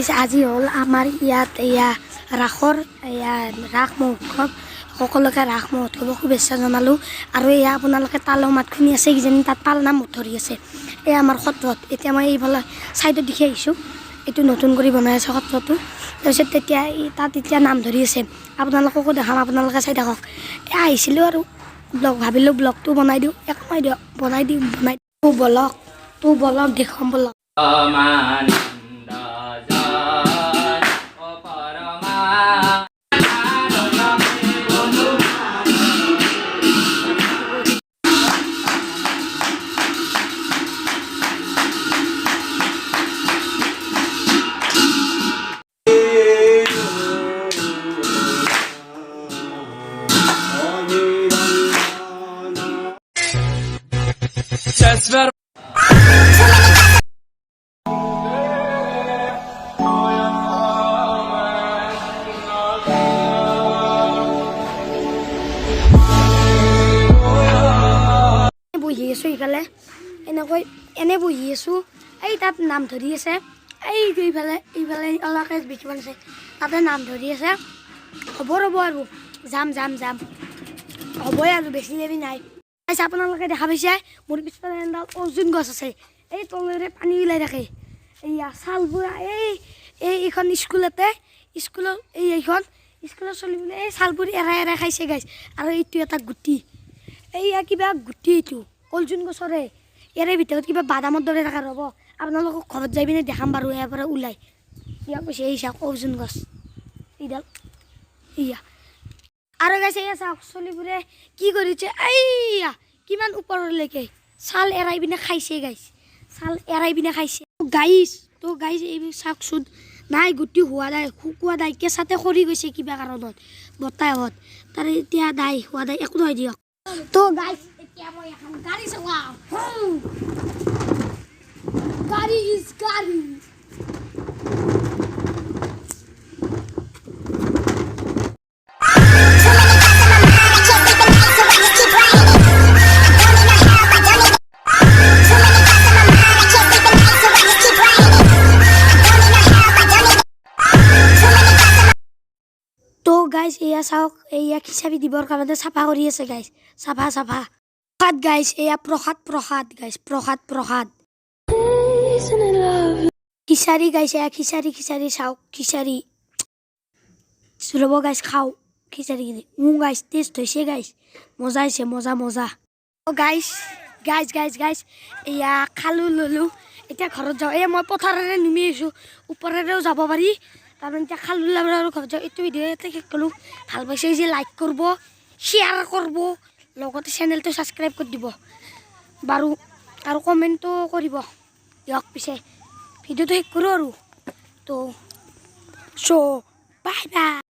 আজি হ'ল আমাৰ ইয়াত ৰাসৰ ৰাস মহোৎসৱ সকলোকে ৰাস মহোৎসৱৰ শুভেচ্ছা জনালোঁ আৰু আপোনালোকে তালৰ মাত শুনি আছে কিজানি তাত পাল নাম ধৰি আছে আমাৰ সত্ৰত এতিয়া মই এইফালে ছাইডত দেখি আহিছোঁ এইটো নতুন কৰি বনাই আছে সত্ৰটো তাৰপিছত তেতিয়া তাত এতিয়া নাম ধৰি আছে আপোনালোককো দেখাম আপোনালোকে চাই থাকক আহিছিলোঁ আৰু ভাবিলোঁ ব্লগটো বনাই দিওঁ একমাই দিয়ক বনাই দিওঁ বলক দেখাম বলক বহি আছোঁ ইফালে এনেকৈ এনে বহি আছোঁ এই তাত নাম ধৰি আছে এইফালে অলপকৈ দেখিব আছে তাতে নাম ধৰি আছে হ'ব ৰ'ব আৰু যাম হ'বই আৰু বেছি দেৰি নাই আপোনালোকে দেখা পাইছে মোৰ পিছফালে এডাল অৰ্জুন গছ আছে এই তলেৰে পানী ওলাই থাকে চালবোৰ এইখন স্কুলৰ চলিবলৈ এই চালবোৰ এৰাই খাইছে গাইছ আৰু এইটো এটা গুটি কিবা গুটি এইটো অৰ্জুন গছৰে ইয়াৰে ভিতৰত কিবা বাদামৰ দৰে থাকে ৰ'ব আপোনালোকক ঘৰত যাই পিনে দেখাম বাৰু ইয়াৰ পৰা ওলাই কৈছে এই চাওক অৰ্জুন গছ এইডাল আৰু গাইছে চাওক চলিবোৰে কি কৰিছে কিমান ওপৰলৈকে ছাল এৰাই পিনে খাইছে গাইছ এইবোৰ চাওকচোন নাই গুটি হোৱা নাই শুকোৱা নাই কেঁচাতে সৰি গৈছে কিবা কাৰণত বতাহত তাৰে এতিয়া নাই হোৱা নাই একো নহয় দিয়ক তো গাইছ এতিয়া মই এখন গাড়ী চলাওঁ গাড়ী গাইজ চাওক খিচাৰি দিবৰ কাৰণে চাফা কৰি আছে গাইজ চাফা প্ৰসাদ গাইজ প্ৰসাদ গাইজ প্ৰসাদ খিচাৰি গাইজ খিচাৰি চাওক খিচাৰি ৰ'ব গাইজ খাওঁ খিচাৰিখিনি গাইজ টেষ্ট হৈছে গাইজ মজা হৈছে মজা গাইজ খালোঁ ল'লোঁ এতিয়া ঘৰত যাওঁ মই পথাৰেৰে নুমি আহিছোঁ ওপৰেৰেও যাব পাৰি তাৰমানে এতিয়া খালোঁ আৰু ঘৰত যাওঁ এইটো ভিডিঅ' ইয়াতে শেষ কৰোঁ ভাল পাইছে যে লাইক কৰিব শ্বেয়াৰ কৰিব লগতে চেনেলটো ছাবস্ক্ৰাইব কৰি দিব বাৰু আৰু কমেণ্টো কৰিব দিয়ক পিছে ভিডিঅ'টো শেষ কৰোঁ আৰু তো বাই